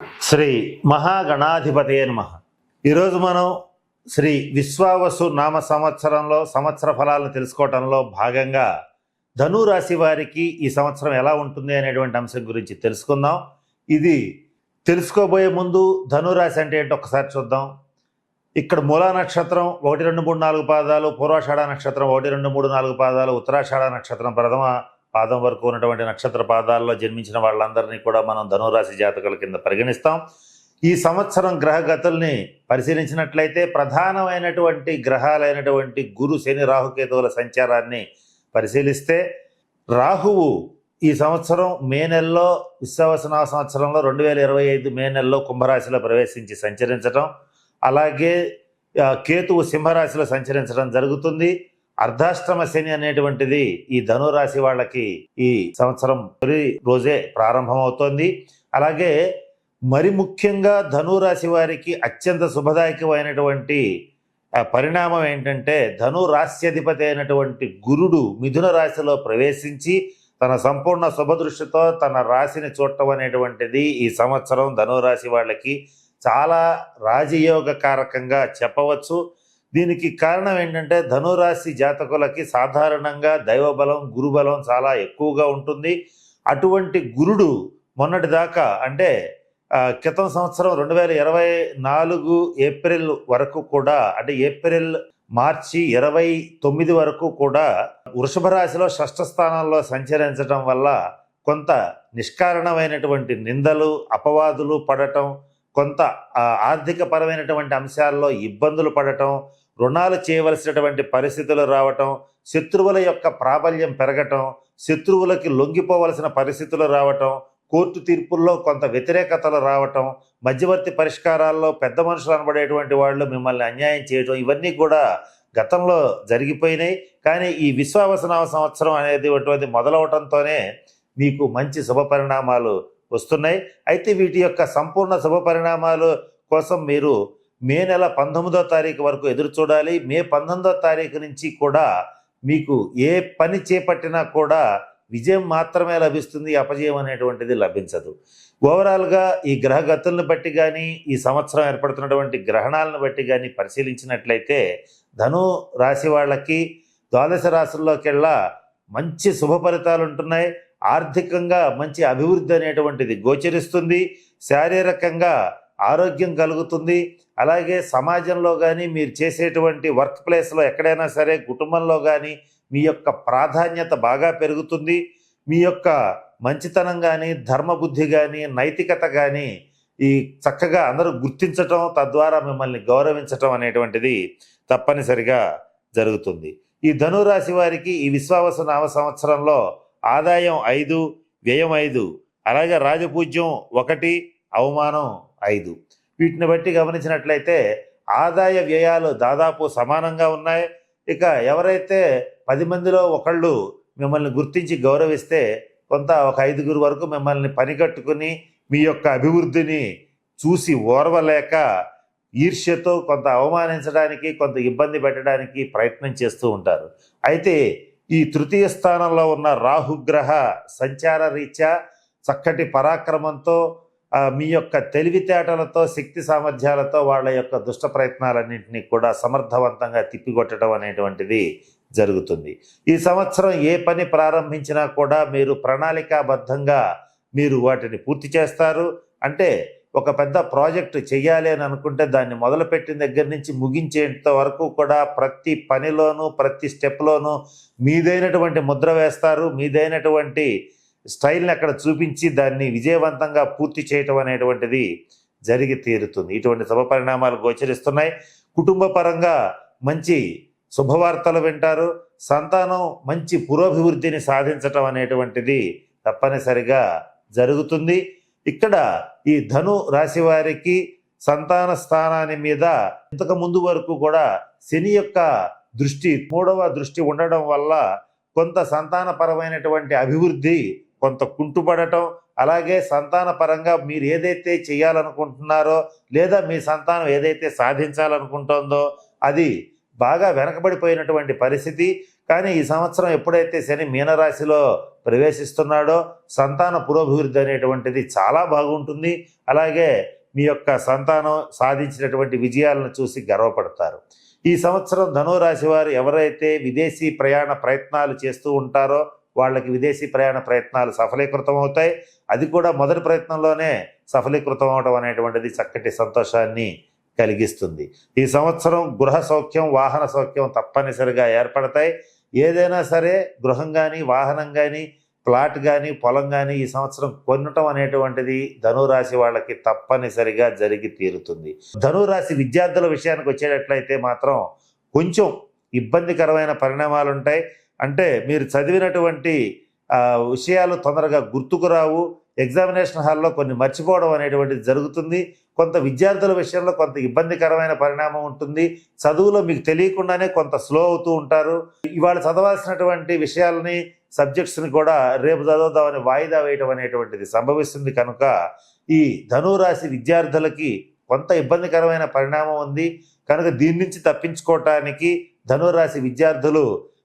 శ్రీ మహాగణాధిపతయే నమః. ఈరోజు మనం శ్రీ విశ్వావసు నామ సంవత్సరంలో సంవత్సర ఫలాలను తెలుసుకోవటంలో భాగంగా ధనురాశి వారికి ఈ సంవత్సరం ఎలా ఉంటుంది అనేటువంటి అంశం గురించి తెలుసుకుందాం. ఇది తెలుసుకోబోయే ముందు ధనురాశి అంటే ఏంటో ఒకసారి చూద్దాం. ఇక్కడ మూలా నక్షత్రం 1, 2, 3, 4 పాదాలు, పూర్వాషాఢ నక్షత్రం 1, 2, 3, 4 పాదాలు, ఉత్తరాషాఢ నక్షత్రం ప్రథమ పాదం వరకు ఉన్నటువంటి నక్షత్ర పాదాల్లో జన్మించిన వాళ్ళందరినీ కూడా మనం ధనురాశి జాతకుల కింద పరిగణిస్తాం. ఈ సంవత్సరం గ్రహగతుల్ని పరిశీలించినట్లయితే ప్రధానమైనటువంటి గ్రహాలైనటువంటి గురు, శని, రాహుకేతువుల సంచారాన్ని పరిశీలిస్తే రాహువు ఈ సంవత్సరం మే నెలలో విశ్వావసనామ సంవత్సరంలో 2025 మే నెలలో కుంభరాశిలో ప్రవేశించి సంచరించడం, అలాగే కేతువు సింహరాశిలో సంచరించడం జరుగుతుంది. అర్ధాష్టమ శని అనేటువంటిది ఈ ధనురాశి వాళ్ళకి ఈ సంవత్సరం తొలి రోజే ప్రారంభమవుతోంది. అలాగే మరి ముఖ్యంగా ధనురాశి వారికి అత్యంత శుభదాయకమైనటువంటి పరిణామం ఏంటంటే ధనురాశ్యాధిపతి అయినటువంటి గురుడు మిథున రాశిలో ప్రవేశించి తన సంపూర్ణ శుభదృష్టితో తన రాశిని చూడటం అనేటువంటిది ఈ సంవత్సరం ధనురాశి వాళ్ళకి చాలా రాజయోగకారకంగా చెప్పవచ్చు. దీనికి కారణం ఏంటంటే ధనురాశి జాతకులకి సాధారణంగా దైవబలం, గురుబలం చాలా ఎక్కువగా ఉంటుంది. అటువంటి గురుడు మొన్నటి దాకా అంటే క్రితం సంవత్సరం 2024 ఏప్రిల్ వరకు కూడా, అంటే మార్చి 29 వరకు కూడా వృషభ రాశిలో షష్ఠ స్థానంలో సంచరించడం వల్ల కొంత నిష్కారణమైనటువంటి నిందలు, అపవాదులు పడటం, కొంత ఆర్థిక పరమైనటువంటి అంశాల్లో ఇబ్బందులు పడటం, రుణాలు చేయవలసినటువంటి పరిస్థితులు రావటం, శత్రువుల యొక్క ప్రాబల్యం పెరగటం, శత్రువులకి లొంగిపోవలసిన పరిస్థితులు రావటం, కోర్టు తీర్పుల్లో కొంత వ్యతిరేకతలు రావటం, మధ్యవర్తి పరిష్కారాల్లో పెద్ద మనుషులు అనబడేటువంటి వాళ్ళు మిమ్మల్ని అన్యాయం చేయటం, ఇవన్నీ కూడా గతంలో జరిగిపోయినాయి. కానీ ఈ విశ్వావసనామ సంవత్సరం అనేది మొదలవటంతోనే మీకు మంచి శుభ పరిణామాలు వస్తున్నాయి. అయితే వీటి యొక్క సంపూర్ణ శుభ పరిణామాలు కోసం మీరు మే నెల 19వ తారీఖు వరకు ఎదురు చూడాలి. మే 19వ తారీఖు నుంచి కూడా మీకు ఏ పని చేపట్టినా కూడా విజయం మాత్రమే లభిస్తుంది, అపజయం అనేటువంటిది లభించదు. ఓవరాల్గా ఈ గ్రహగతులను బట్టి కానీ, ఈ సంవత్సరం ఏర్పడుతున్నటువంటి గ్రహణాలను బట్టి కానీ పరిశీలించినట్లయితే ధను రాశి వాళ్ళకి ద్వాదశ రాశుల్లోకెల్లా మంచి శుభ ఫలితాలు ఉంటున్నాయి. ఆర్థికంగా మంచి అభివృద్ధి అనేటువంటిది గోచరిస్తుంది. శారీరకంగా ఆరోగ్యం కలుగుతుంది. అలాగే సమాజంలో కానీ, మీరు చేసేటువంటి వర్క్ ప్లేస్లో ఎక్కడైనా సరే, కుటుంబంలో కానీ మీ యొక్క ప్రాధాన్యత బాగా పెరుగుతుంది. మీ యొక్క మంచితనం కానీ, ధర్మబుద్ధి కానీ, నైతికత కానీ ఈ చక్కగా అందరూ గుర్తించటం, తద్వారా మిమ్మల్ని గౌరవించటం అనేటువంటిది తప్పనిసరిగా జరుగుతుంది. ఈ ధనురాశి వారికి ఈ విశ్వావసనామ సంవత్సరంలో ఆదాయం 5, వ్యయం 5, అలాగే రాజపూజ్యం 1, అవమానం 5. వీటిని బట్టి గమనించినట్లయితే ఆదాయ వ్యయాలు దాదాపు సమానంగా ఉన్నాయి. ఇక ఎవరైతే 10 మందిలో ఒకళ్ళు మిమ్మల్ని గుర్తించి గౌరవిస్తే కొంత ఒక 5గురు వరకు మిమ్మల్ని పనికట్టుకుని మీ యొక్క అభివృద్ధిని చూసి ఓర్వలేక ఈర్ష్యతో కొంత అవమానించడానికి, కొంత ఇబ్బంది పెట్టడానికి ప్రయత్నం చేస్తూ ఉంటారు. అయితే ఈ తృతీయ స్థానంలో ఉన్న రాహుగ్రహ సంచార రీత్యా చక్కటి పరాక్రమంతో, మీ యొక్క తెలివితేటలతో, శక్తి సామర్థ్యాలతో వాళ్ళ యొక్క దుష్ట ప్రయత్నాలన్నింటినీ కూడా సమర్థవంతంగా తిప్పికొట్టడం అనేటువంటిది జరుగుతుంది. ఈ సంవత్సరం ఏ పని ప్రారంభించినా కూడా మీరు ప్రణాళికాబద్ధంగా మీరు వాటిని పూర్తి చేస్తారు. అంటే ఒక పెద్ద ప్రాజెక్టు చెయ్యాలి అని అనుకుంటే దాన్ని మొదలుపెట్టిన దగ్గర నుంచి ముగించేంత వరకు కూడా ప్రతి పనిలోనూ, ప్రతి స్టెప్లోనూ మీదైనటువంటి ముద్ర వేస్తారు. మీదైనటువంటి స్టైల్ని అక్కడ చూపించి దాన్ని విజయవంతంగా పూర్తి చేయటం అనేటువంటిది జరిగి తీరుతుంది. ఇటువంటి శుభ పరిణామాలు గోచరిస్తున్నాయి. కుటుంబ పరంగా మంచి శుభవార్తలు వింటారు. సంతానం మంచి పురోభివృద్ధిని సాధించటం అనేటువంటిది తప్పనిసరిగా జరుగుతుంది. ఇక్కడ ఈ ధను రాశి వారికి సంతాన స్థానాన్ని మీద ఇంతకు ముందు వరకు కూడా శని యొక్క దృష్టి, 3వ దృష్టి ఉండడం వల్ల కొంత సంతానపరమైనటువంటి అభివృద్ధి కొంత కుంటుపడటం, అలాగే సంతాన పరంగా మీరు ఏదైతే చేయాలనుకుంటున్నారో లేదా మీ సంతానం ఏదైతే సాధించాలనుకుంటుందో అది బాగా వెనకబడిపోయినటువంటి పరిస్థితి. కానీ ఈ సంవత్సరం ఎప్పుడైతే శని మీనరాశిలో ప్రవేశిస్తున్నాడో సంతాన పురోభివృద్ధి అనేటువంటిది చాలా బాగుంటుంది. అలాగే మీ యొక్క సంతానం సాధించినటువంటి విజయాలను చూసి గర్వపడతారు. ఈ సంవత్సరం ధనురాశి వారు ఎవరైతే విదేశీ ప్రయాణ ప్రయత్నాలు చేస్తూ ఉంటారో వాళ్ళకి విదేశీ ప్రయాణ ప్రయత్నాలు సఫలీకృతం అవుతాయి. అది కూడా మొదటి ప్రయత్నంలోనే సఫలీకృతం అవడం అనేటువంటిది చక్కటి సంతోషాన్ని కలిగిస్తుంది. ఈ సంవత్సరం గృహ సౌఖ్యం, వాహన సౌఖ్యం తప్పనిసరిగా ఏర్పడతాయి. ఏదైనా సరే గృహం కానీ, వాహనం కానీ, ప్లాట్ కానీ, పొలం కానీ ఈ సంవత్సరం కొనటం అనేటువంటిది ధనురాశి వాళ్ళకి తప్పనిసరిగా జరిగి తీరుతుంది. ధనురాశి విద్యార్థుల విషయానికి వచ్చేటట్లయితే మాత్రం కొంచెం ఇబ్బందికరమైన పరిణామాలు ఉంటాయి. అంటే మీరు చదివినటువంటి విషయాలు తొందరగా గుర్తుకు రావు. ఎగ్జామినేషన్ హాల్లో కొన్ని మర్చిపోవడం అనేటువంటిది జరుగుతుంది. కొంత విద్యార్థుల విషయంలో కొంత ఇబ్బందికరమైన పరిణామం ఉంటుంది. చదువులో మీకు తెలియకుండానే కొంత స్లో అవుతూ ఉంటారు. ఇవాళ చదవాల్సినటువంటి విషయాలని, సబ్జెక్ట్స్ని కూడా రేపు చదువుదామని వాయిదా వేయడం అనేటువంటిది సంభవిస్తుంది. కనుక ఈ ధనురాశి విద్యార్థులకి కొంత ఇబ్బందికరమైన పరిణామం ఉంది. కనుక దీని నుంచి తప్పించుకోవటానికి ధనురాశి విద్యార్థులు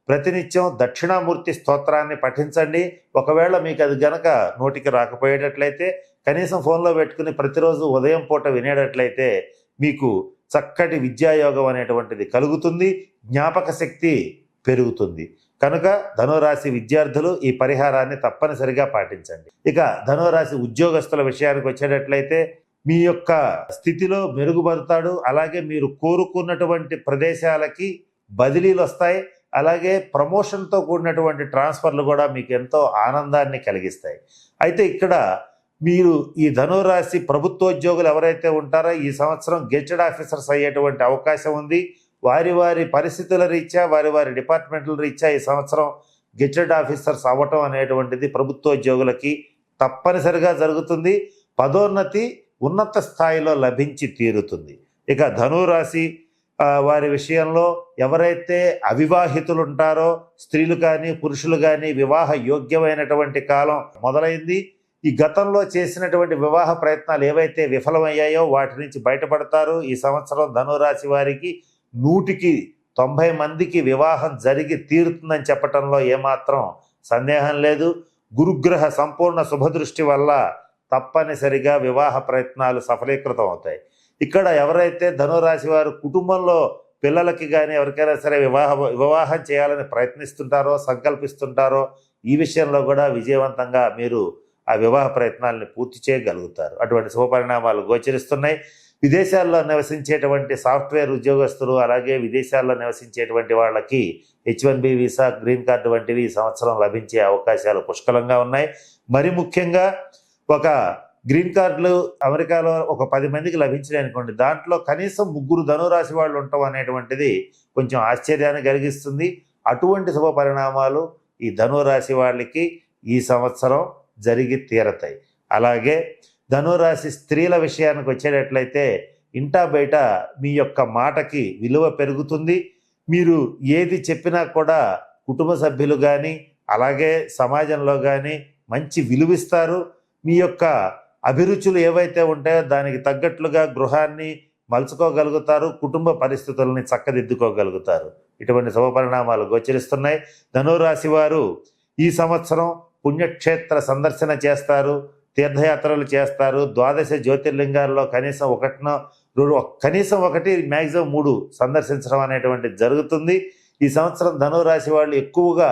ప్రతినిత్యం దక్షిణామూర్తి స్తోత్రాన్ని పఠించండి. ఒకవేళ మీకు అది గనక నోటికి రాకపోయేటట్లయితే కనీసం ఫోన్లో పెట్టుకుని ప్రతిరోజు ఉదయం పూట వినేటట్లయితే మీకు చక్కటి విద్యాయోగం అనేటువంటిది కలుగుతుంది. జ్ఞాపక శక్తి పెరుగుతుంది. కనుక ధనురాశి విద్యార్థులు ఈ పరిహారాన్ని తప్పనిసరిగా పాటించండి. ఇక ధనురాశి ఉద్యోగస్తుల విషయానికి వచ్చేటట్లయితే మీ యొక్క స్థితిలో మెరుగుపడతాడు. అలాగే మీరు కోరుకున్నటువంటి ప్రదేశాలకి బదిలీలు వస్తాయి. అలాగే ప్రమోషన్తో కూడినటువంటి ట్రాన్స్ఫర్లు కూడా మీకు ఎంతో ఆనందాన్ని కలిగిస్తాయి. అయితే ఇక్కడ మీరు ఈ ధనురాశి ప్రభుత్వోద్యోగులు ఎవరైతే ఉంటారో ఈ సంవత్సరం గెజెటెడ్ ఆఫీసర్స్ అయ్యేటువంటి అవకాశం ఉంది. వారి వారి పరిస్థితుల రీత్యా, వారి వారి డిపార్ట్మెంట్ల రీత్యా ఈ సంవత్సరం గెజెటెడ్ ఆఫీసర్స్ అవ్వటం అనేటువంటిది ప్రభుత్వోద్యోగులకి తప్పనిసరిగా జరుగుతుంది. పదోన్నతి ఉన్నత స్థాయిలో లభించి తీరుతుంది. ఇక ధనురాశి వారి విషయంలో ఎవరైతే అవివాహితులు ఉంటారో స్త్రీలు కానీ పురుషులు కానీ వివాహ యోగ్యమైనటువంటి కాలం మొదలైంది. ఈ గతంలో చేసినటువంటి వివాహ ప్రయత్నాలు ఏవైతే విఫలమయ్యాయో వాటి నుంచి బయటపడతారు. ఈ సంవత్సరం ధనురాశి వారికి 100కి 90 మందికి వివాహం జరిగి తీరుతుందని చెప్పటంలో ఏమాత్రం సందేహం లేదు. గురుగ్రహ సంపూర్ణ శుభదృష్టి వల్ల తప్పనిసరిగా వివాహ ప్రయత్నాలు సఫలీకృతం అవుతాయి. ఇక్కడ ఎవరైతే ధనురాశి వారు కుటుంబంలో పిల్లలకి కానీ ఎవరికైనా సరే వివాహం చేయాలని ప్రయత్నిస్తుంటారో, సంకల్పిస్తుంటారో ఈ విషయంలో కూడా విజయవంతంగా మీరు ఆ వివాహ ప్రయత్నాలను పూర్తి చేయగలుగుతారు. అటువంటి శుభపరిణామాలు గోచరిస్తున్నాయి. విదేశాల్లో నివసించేటువంటి సాఫ్ట్వేర్ ఉద్యోగస్తులు, అలాగే విదేశాల్లో నివసించేటువంటి వాళ్ళకి H1B వీసా, గ్రీన్ కార్డు వంటివి ఈ సంవత్సరం లభించే అవకాశాలు పుష్కలంగా ఉన్నాయి. మరి ముఖ్యంగా ఒక గ్రీన్ కార్డులు అమెరికాలో ఒక 10 మందికి లభించినాయి అనుకోండి, దాంట్లో కనీసం 3 ధనురాశి వాళ్ళు ఉండటం అనేటువంటిది కొంచెం ఆశ్చర్యాన్ని కలిగిస్తుంది. అటువంటి శుభ పరిణామాలు ఈ ధనురాశి వాళ్ళకి ఈ సంవత్సరం జరిగి తీరతాయి. అలాగే ధనురాశి స్త్రీల విషయానికి వచ్చేటట్లయితే ఇంటా బయట మీ యొక్క మాటకి విలువ పెరుగుతుంది. మీరు ఏది చెప్పినా కూడా కుటుంబ సభ్యులు కానీ అలాగే సమాజంలో కానీ మంచి విలువిస్తారు. మీ యొక్క అభిరుచులు ఏవైతే ఉంటాయో దానికి తగ్గట్లుగా గృహాన్ని మలుచుకోగలుగుతారు. కుటుంబ పరిస్థితులని చక్కదిద్దుకోగలుగుతారు. ఇటువంటి శుభపరిణామాలు గోచరిస్తున్నాయి. ధనురాశి వారు ఈ సంవత్సరం పుణ్యక్షేత్ర సందర్శన చేస్తారు, తీర్థయాత్రలు చేస్తారు. 12 జ్యోతిర్లింగాల్లో కనీసం ఒకటి మ్యాక్సిమం 3 సందర్శించడం అనేటువంటిది జరుగుతుంది. ఈ సంవత్సరం ధనురాశి వాళ్ళు ఎక్కువగా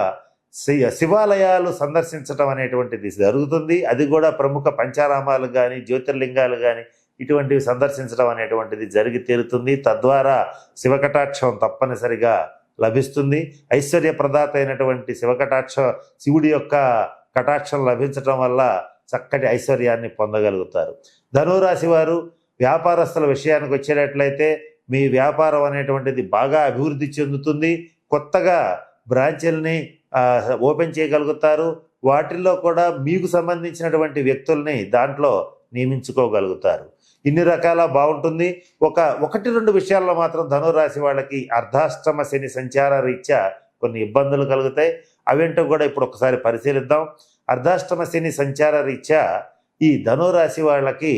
శివాలయాలు సందర్శించడం అనేటువంటిది జరుగుతుంది. అది కూడా ప్రముఖ పంచారామాలు కానీ జ్యోతిర్లింగాలు కానీ ఇటువంటివి సందర్శించడం అనేటువంటిది జరిగి తీరుతుంది. తద్వారా శివకటాక్షం తప్పనిసరిగా లభిస్తుంది. ఐశ్వర్యప్రదాత అయినటువంటి శివుడి యొక్క కటాక్షం లభించడం వల్ల చక్కటి ఐశ్వర్యాన్ని పొందగలుగుతారు. ధనురాశి వారు వ్యాపారస్తుల విషయానికి వచ్చేటట్లయితే మీ వ్యాపారం అనేటువంటిది బాగా అభివృద్ధి చెందుతుంది. కొత్తగా బ్రాంచీలని ఓపెన్ చేయగలుగుతారు. వాటిల్లో కూడా మీకు సంబంధించినటువంటి వ్యక్తుల్ని దాంట్లో నియమించుకోగలుగుతారు. ఇన్ని రకాల బాగుంటుంది. 1-2 విషయాల్లో మాత్రం ధనురాశి వాళ్ళకి అర్ధాష్టమ శని సంచార రీత్యా కొన్ని ఇబ్బందులు కలుగుతాయి. అవేంటో కూడా ఇప్పుడు ఒకసారి పరిశీలిద్దాం. అర్ధాష్టమ శని సంచార రీత్యా ఈ ధనురాశి వాళ్ళకి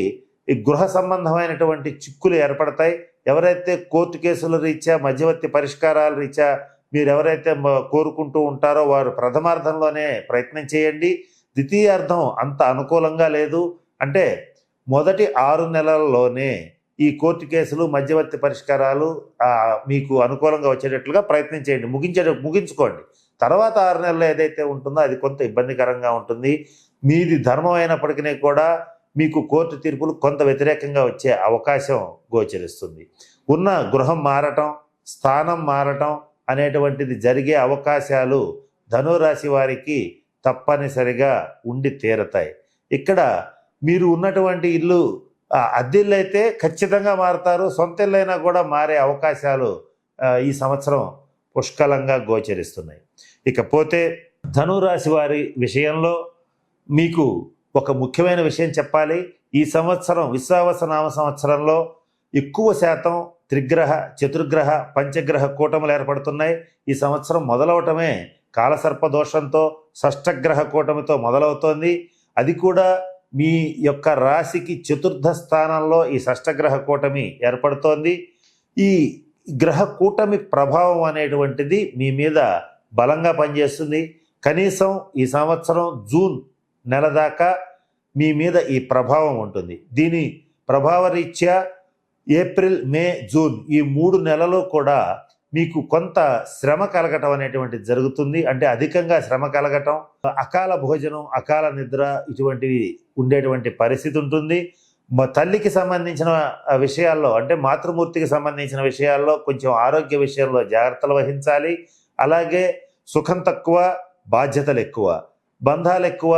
ఈ గృహ సంబంధమైనటువంటి చిక్కులు ఏర్పడతాయి. ఎవరైతే కోర్టు కేసుల రీత్యా, మధ్యవర్తి పరిష్కారాల రీత్యా మీరు ఎవరైతే కోరుకుంటూ ఉంటారో వారు ప్రథమార్థంలోనే ప్రయత్నం చేయండి. ద్వితీయార్థం అంత అనుకూలంగా లేదు. అంటే మొదటి 6 నెలల్లోనే ఈ కోర్టు కేసులు, మధ్యవర్తి పరిష్కారాలు మీకు అనుకూలంగా వచ్చేటట్లుగా ప్రయత్నం చేయండి, ముగించుకోండి. తర్వాత 6 నెలలు ఏదైతే ఉంటుందో అది కొంత ఇబ్బందికరంగా ఉంటుంది. మీది ధర్మం అయినప్పటికీ కూడా మీకు కోర్టు తీర్పులు కొంత వ్యతిరేకంగా వచ్చే అవకాశం గోచరిస్తుంది. ఉన్న గృహం మారటం, స్థానం మారటం అనేటువంటిది జరిగే అవకాశాలు ధనురాశి వారికి తప్పనిసరిగా ఉండి తీరతాయి. ఇక్కడ మీరు ఉన్నటువంటి ఇల్లు అద్దెల్లు అయితే ఖచ్చితంగా మారుతారు. సొంత ఇల్లైనా కూడా మారే అవకాశాలు ఈ సంవత్సరం పుష్కలంగా గోచరిస్తున్నాయి. ఇకపోతే ధనురాశి వారి విషయంలో మీకు ఒక ముఖ్యమైన విషయం చెప్పాలి. ఈ సంవత్సరం విశ్వావస నామ సంవత్సరంలో ఎక్కువ శాతం త్రిగ్రహ, చతుర్గ్రహ, పంచగ్రహ కూటములు ఏర్పడుతున్నాయి. ఈ సంవత్సరం మొదలవటమే కాలసర్ప దోషంతో షష్టగ్రహ కూటమితో మొదలవుతోంది. అది కూడా మీ యొక్క రాశికి చతుర్థ స్థానంలో ఈ షష్టగ్రహ కూటమి ఏర్పడుతోంది. ఈ గ్రహ కూటమి ప్రభావం అనేటువంటిది మీ మీద బలంగా పనిచేస్తుంది. కనీసం ఈ సంవత్సరం జూన్ నెల దాకా మీ మీద ఈ ప్రభావం ఉంటుంది. దీని ప్రభావరీత్యా ఏప్రిల్, మే, జూన్ ఈ 3 నెలలు కూడా మీకు కొంత శ్రమ కలగటం అనేటువంటిది జరుగుతుంది. అంటే అధికంగా శ్రమ కలగటం, అకాల భోజనం, అకాల నిద్ర ఇటువంటివి ఉండేటువంటి పరిస్థితి ఉంటుంది. తల్లికి సంబంధించిన విషయాల్లో, అంటే మాతృమూర్తికి సంబంధించిన విషయాల్లో కొంచెం ఆరోగ్య విషయంలో జాగ్రత్తలు వహించాలి. అలాగే సుఖం తక్కువ, బాధ్యతలు ఎక్కువ, బంధాలు ఎక్కువ,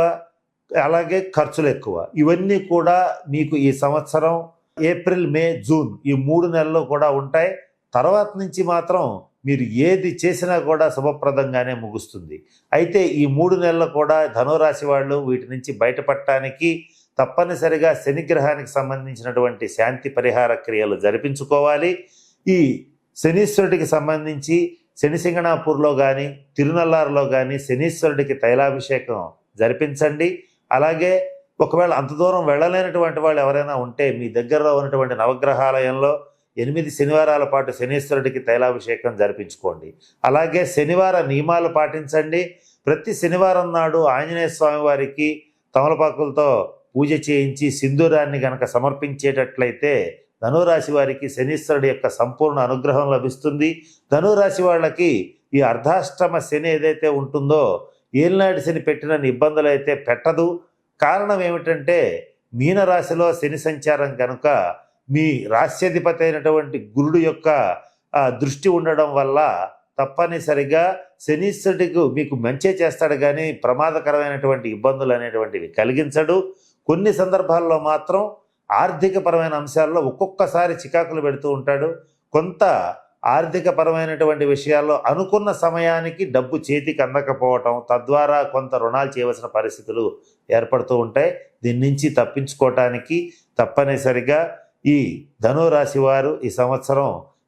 అలాగే ఖర్చులు ఎక్కువ. ఇవన్నీ కూడా మీకు ఈ సంవత్సరం ఏప్రిల్, మే, జూన్ ఈ 3 నెలలు కూడా ఉంటాయి. తర్వాత నుంచి మాత్రం మీరు ఏది చేసినా కూడా శుభప్రదంగానే ముగుస్తుంది. అయితే ఈ 3 నెలలు కూడా ధనురాశి వాళ్ళు వీటి నుంచి బయటపడటానికి తప్పనిసరిగా శనిగ్రహానికి సంబంధించినటువంటి శాంతి పరిహార క్రియలు జరిపించుకోవాలి. ఈ శనీశ్వరుడికి సంబంధించి శనిసింగణాపూర్లో కానీ, తిరునల్లారులో కానీ శనీశ్వరుడికి తైలాభిషేకం జరిపించండి. అలాగే ఒకవేళ అంత దూరం వెళ్ళలేనటువంటి వాళ్ళు ఎవరైనా ఉంటే మీ దగ్గరలో ఉన్నటువంటి నవగ్రహాలయంలో 8 శనివారాల పాటు శనీశ్వరుడికి తైలాభిషేకం జరిపించుకోండి. అలాగే శనివార నియమాలు పాటించండి. ప్రతి శనివారం నాడు ఆంజనేయ స్వామి వారికి తమలపాకులతో పూజ చేయించి సింధూరాన్ని గనక సమర్పించేటట్లయితే ధనురాశి వారికి శనీశ్వరుడి యొక్క సంపూర్ణ అనుగ్రహం లభిస్తుంది. ధనురాశి వాళ్ళకి ఈ అర్ధాష్టమ శని ఏదైతే ఉంటుందో, ఏలినాటి శని పెట్టిన ఇబ్బందులు అయితే పెట్టదు. కారణం ఏమిటంటే మీనరాశిలో శని సంచారం కనుక మీ రాశ్యాధిపతి అయినటువంటి గురుడు యొక్క దృష్టి ఉండడం వల్ల తప్పనిసరిగా శనీశ్వరుడికి మీకు మంచి చేస్తాడు, కానీ ప్రమాదకరమైనటువంటి ఇబ్బందులు అనేటువంటివి కలిగించడు. కొన్ని సందర్భాల్లో మాత్రం ఆర్థికపరమైన అంశాల్లో ఒక్కొక్కసారి చికాకులు పెడుతూ ఉంటాడు. కొంత ఆర్థికపరమైనటువంటి విషయాల్లో అనుకున్న సమయానికి డబ్బు చేతికి అందకపోవటం, తద్వారా కొంత రుణాలు చేయవలసిన పరిస్థితులు ఏర్పడుతూ ఉంటాయి. దీని నుంచి తప్పించుకోవటానికి తప్పనిసరిగా ఈ ధనురాశి వారు ఈ సంవత్సరం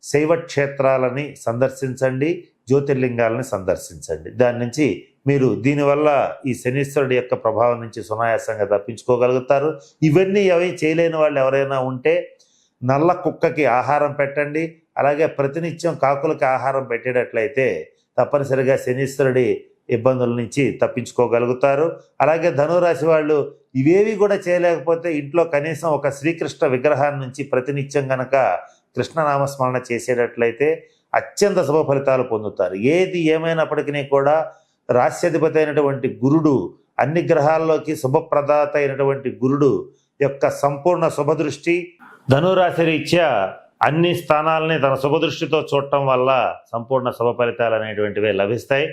శైవ క్షేత్రాలని సందర్శించండి, జ్యోతిర్లింగాలని సందర్శించండి. దాని నుంచి మీరు దీనివల్ల ఈ శనీశ్వరుడి యొక్క ప్రభావం నుంచి సునాయాసంగా తప్పించుకోగలుగుతారు. ఇవన్నీ అవి చేయలేని వాళ్ళు ఎవరైనా ఉంటే నల్ల కుక్కకి ఆహారం పెట్టండి. అలాగే ప్రతినిత్యం కాకులకి ఆహారం పెట్టేటట్లయితే తప్పనిసరిగా శనీశ్వరుడి ఇబ్బందుల నుంచి తప్పించుకోగలుగుతారు. అలాగే ధనురాశి వాళ్ళు ఇవేవి కూడా చేయలేకపోతే ఇంట్లో కనీసం ఒక శ్రీకృష్ణ విగ్రహాన్ని నుంచి ప్రతినిత్యం గనక కృష్ణనామస్మరణ చేసేటట్లయితే అత్యంత శుభ ఫలితాలు పొందుతారు. ఏది ఏమైనప్పటికీ కూడా రాశ్యాధిపతి అయినటువంటి గురుడు, అన్ని గ్రహాల్లోకి శుభప్రదాత అయినటువంటి గురుడు యొక్క సంపూర్ణ శుభదృష్టి ధనురాశి రీత్యా అన్ని స్థానాలని తన శుభదృష్టితో చూడటం వల్ల సంపూర్ణ శుభ ఫలితాలు అనేటువంటివి లభిస్తాయి.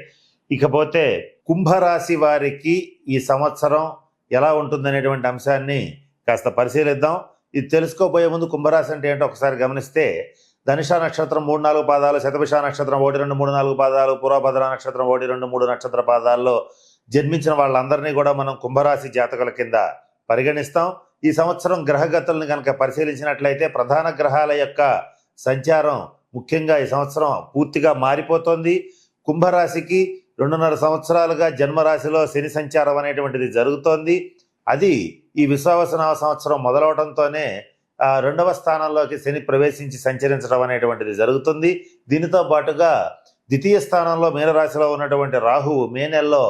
ఇకపోతే కుంభరాశి వారికి ఈ సంవత్సరం ఎలా ఉంటుందనేటువంటి అంశాన్ని కాస్త పరిశీలిద్దాం. ఇది తెలుసుకోబోయే ముందు కుంభరాశి అంటే ఏంటో ఒకసారి గమనిస్తే, ధనుష నక్షత్రం 3-4 పాదాలు, శతభిష నక్షత్రం 1-2-3-4 పాదాలు, పూర్వభద్ర నక్షత్రం 1-2-3 నక్షత్ర పాదాల్లో జన్మించిన వాళ్ళందరినీ కూడా మనం కుంభరాశి జాతకుల కింద పరిగణిస్తాం. ఈ సంవత్సరం గ్రహగతులను కనుక పరిశీలించినట్లయితే ప్రధాన గ్రహాల యొక్క సంచారం ముఖ్యంగా ఈ సంవత్సరం పూర్తిగా మారిపోతుంది. కుంభరాశికి 2.5 సంవత్సరాలుగా జన్మరాశిలో శని సంచారం అనేటువంటిది జరుగుతోంది. అది ఈ విశ్వావసనామ సంవత్సరం మొదలవడంతోనే 2వ స్థానంలోకి శని ప్రవేశించి సంచరించడం అనేటువంటిది జరుగుతుంది. దీనితో పాటుగా ద్వితీయ స్థానంలో మీనరాశిలో ఉన్నటువంటి రాహువు మే నెలలో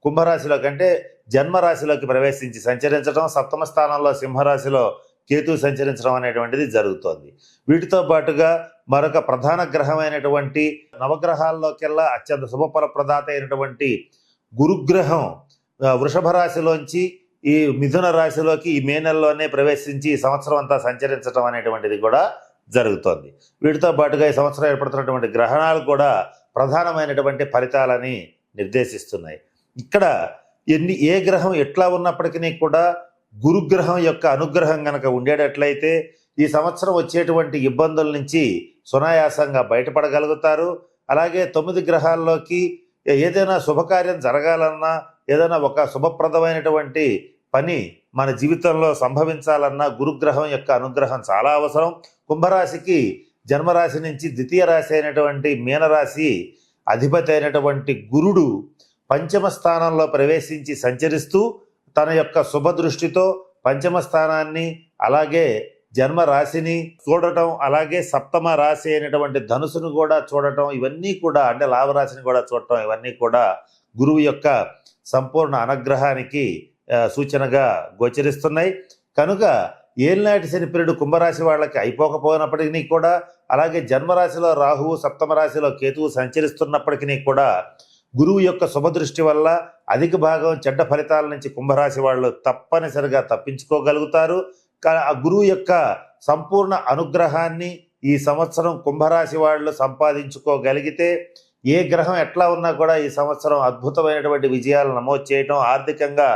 కుంభరాశిలో కంటే జన్మరాశిలోకి ప్రవేశించి సంచరించడం, సప్తమ స్థానంలో సింహరాశిలో కేతు సంచరించడం అనేటువంటిది జరుగుతోంది. వీటితో పాటుగా మరొక ప్రధాన గ్రహమైనటువంటి నవగ్రహాల్లోకెల్లా అత్యంత శుభఫలప్రదాత అయినటువంటి గురుగ్రహం వృషభ రాశిలోంచి ఈ మిథున రాశిలోకి ఈ మే నెలలోనే ప్రవేశించి ఈ సంవత్సరం అంతా సంచరించడం అనేటువంటిది కూడా జరుగుతోంది. వీటితో పాటుగా ఈ సంవత్సరం ఏర్పడుతున్నటువంటి గ్రహణాలు కూడా ప్రధానమైనటువంటి ఫలితాలని నిర్దేశిస్తున్నాయి. ఇక్కడ ఏ గ్రహం ఎట్లా ఉన్నప్పటికీ కూడా గురుగ్రహం యొక్క అనుగ్రహం కనుక ఉండేటట్లయితే ఈ సంవత్సరం వచ్చేటువంటి ఇబ్బందుల నుంచి సునాయాసంగా బయటపడగలుగుతారు. అలాగే 9 గ్రహాల్లోకి ఏదైనా శుభకార్యం జరగాలన్నా, ఏదైనా ఒక శుభప్రదమైనటువంటి పని మన జీవితంలో సంభవించాలన్నా గురుగ్రహం యొక్క అనుగ్రహం చాలా అవసరం. కుంభరాశికి జన్మరాశి నుంచి ద్వితీయ రాశి అయినటువంటి మీనరాశి అధిపతి అయినటువంటి గురుడు పంచమ స్థానంలో ప్రవేశించి సంచరిస్తూ తన యొక్క శుభ దృష్టితో పంచమ స్థానాన్ని, అలాగే జన్మ రాశిని చూడటం, అలాగే సప్తమ రాశి అయినటువంటి ధనుసును కూడా చూడటం, ఇవన్నీ కూడా అంటే లాభరాశిని కూడా చూడటం, ఇవన్నీ కూడా గురువు యొక్క సంపూర్ణ అనుగ్రహానికి సూచనగా గోచరిస్తున్నాయి. కనుక ఏలినాటి శని పీరియడ్ కుంభరాశి వాళ్ళకి అయిపోకపోయినప్పటికీ కూడా, అలాగే జన్మరాశిలో రాహువు సప్తమ రాశిలో కేతువు సంచరిస్తున్నప్పటికీ కూడా గురువు యొక్క శుభదృష్టి వల్ల అధిక భాగం చెడ్డ ఫలితాల నుంచి కుంభరాశి వాళ్ళు తప్పనిసరిగా తప్పించుకోగలుగుతారు. ఆ గురువు యొక్క సంపూర్ణ అనుగ్రహాన్ని ఈ సంవత్సరం కుంభరాశి వాళ్ళు సంపాదించుకోగలిగితే ఏ గ్రహం ఎట్లా ఉన్నా కూడా ఈ సంవత్సరం అద్భుతమైనటువంటి విజయాలు నమోదు చేయటం, ఆర్థికంగా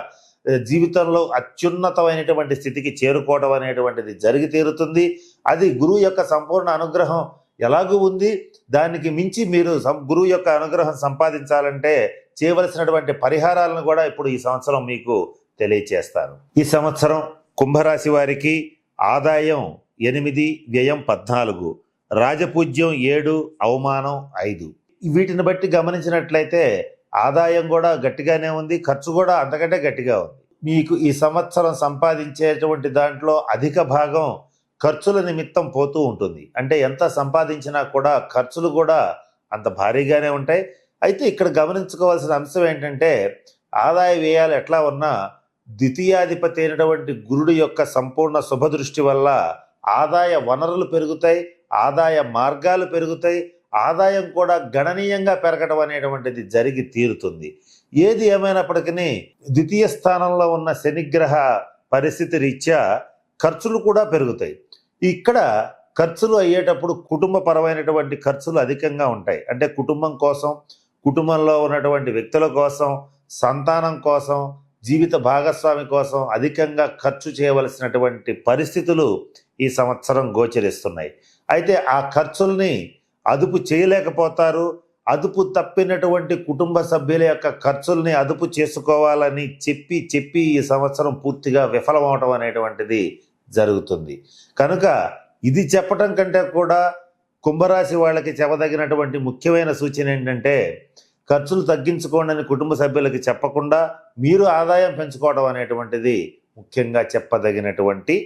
జీవితంలో అత్యున్నతమైనటువంటి స్థితికి చేరుకోవడం అనేటువంటిది జరిగి తీరుతుంది. అది గురువు యొక్క సంపూర్ణ అనుగ్రహం ఎలాగూ ఉంది. దానికి మించి మీరు గురువు యొక్క అనుగ్రహం సంపాదించాలంటే చేయవలసినటువంటి పరిహారాలను కూడా ఇప్పుడు ఈ సంవత్సరం మీకు తెలియచేస్తాను. ఈ సంవత్సరం కుంభరాశి వారికి ఆదాయం 8, వ్యయం 14, రాజపూజ్యం 7, అవమానం 5. వీటిని బట్టి గమనించినట్లయితే ఆదాయం కూడా గట్టిగానే ఉంది, ఖర్చు కూడా అంతకంటే గట్టిగా ఉంది. మీకు ఈ సంవత్సరం సంపాదించేటువంటి దాంట్లో అధిక భాగం ఖర్చుల నిమిత్తం పోతూ ఉంటుంది. అంటే ఎంత సంపాదించినా కూడా ఖర్చులు కూడా అంత భారీగానే ఉంటాయి. అయితే ఇక్కడ గమనించుకోవాల్సిన అంశం ఏంటంటే ఆదాయ వ్యయాలు ఎట్లా ఉన్నా ద్వితీయాధిపతి అయినటువంటి గురుడు యొక్క సంపూర్ణ శుభదృష్టి వల్ల ఆదాయ వనరులు పెరుగుతాయి, ఆదాయ మార్గాలు పెరుగుతాయి, ఆదాయం కూడా గణనీయంగా పెరగడం అనేటువంటిది జరిగి తీరుతుంది. ఏది ఏమైనప్పటికీ ద్వితీయ స్థానంలో ఉన్న శనిగ్రహ పరిస్థితి రీత్యా ఖర్చులు కూడా పెరుగుతాయి. ఇక్కడ ఖర్చులు అయ్యేటప్పుడు కుటుంబపరమైనటువంటి ఖర్చులు అధికంగా ఉంటాయి. అంటే కుటుంబం కోసం, కుటుంబంలో ఉన్నటువంటి వ్యక్తుల కోసం, సంతానం కోసం, జీవిత భాగస్వామి కోసం అధికంగా ఖర్చు చేయవలసినటువంటి పరిస్థితులు ఈ సంవత్సరం గోచరిస్తున్నాయి. అయితే ఆ ఖర్చుల్ని అదుపు చేయలేకపోతారు. అదుపు తప్పినటువంటి కుటుంబ సభ్యుల యొక్క ఖర్చుల్ని అదుపు చేసుకోవాలని చెప్పి ఈ సంవత్సరం పూర్తిగా విఫలమవటం అనేటువంటిది జరుగుతుంది. కనుక ఇది చెప్పటం కంటే కూడా కుంభరాశి వాళ్ళకి చెప్పదగినటువంటి ముఖ్యమైన సూచన ఏంటంటే ఖర్చులు తగ్గించుకోండి అని కుటుంబ సభ్యులకి చెప్పకుండా మీరు ఆదాయం పెంచుకోవడం అనేటువంటిది ముఖ్యంగా చెప్పదగినటువంటి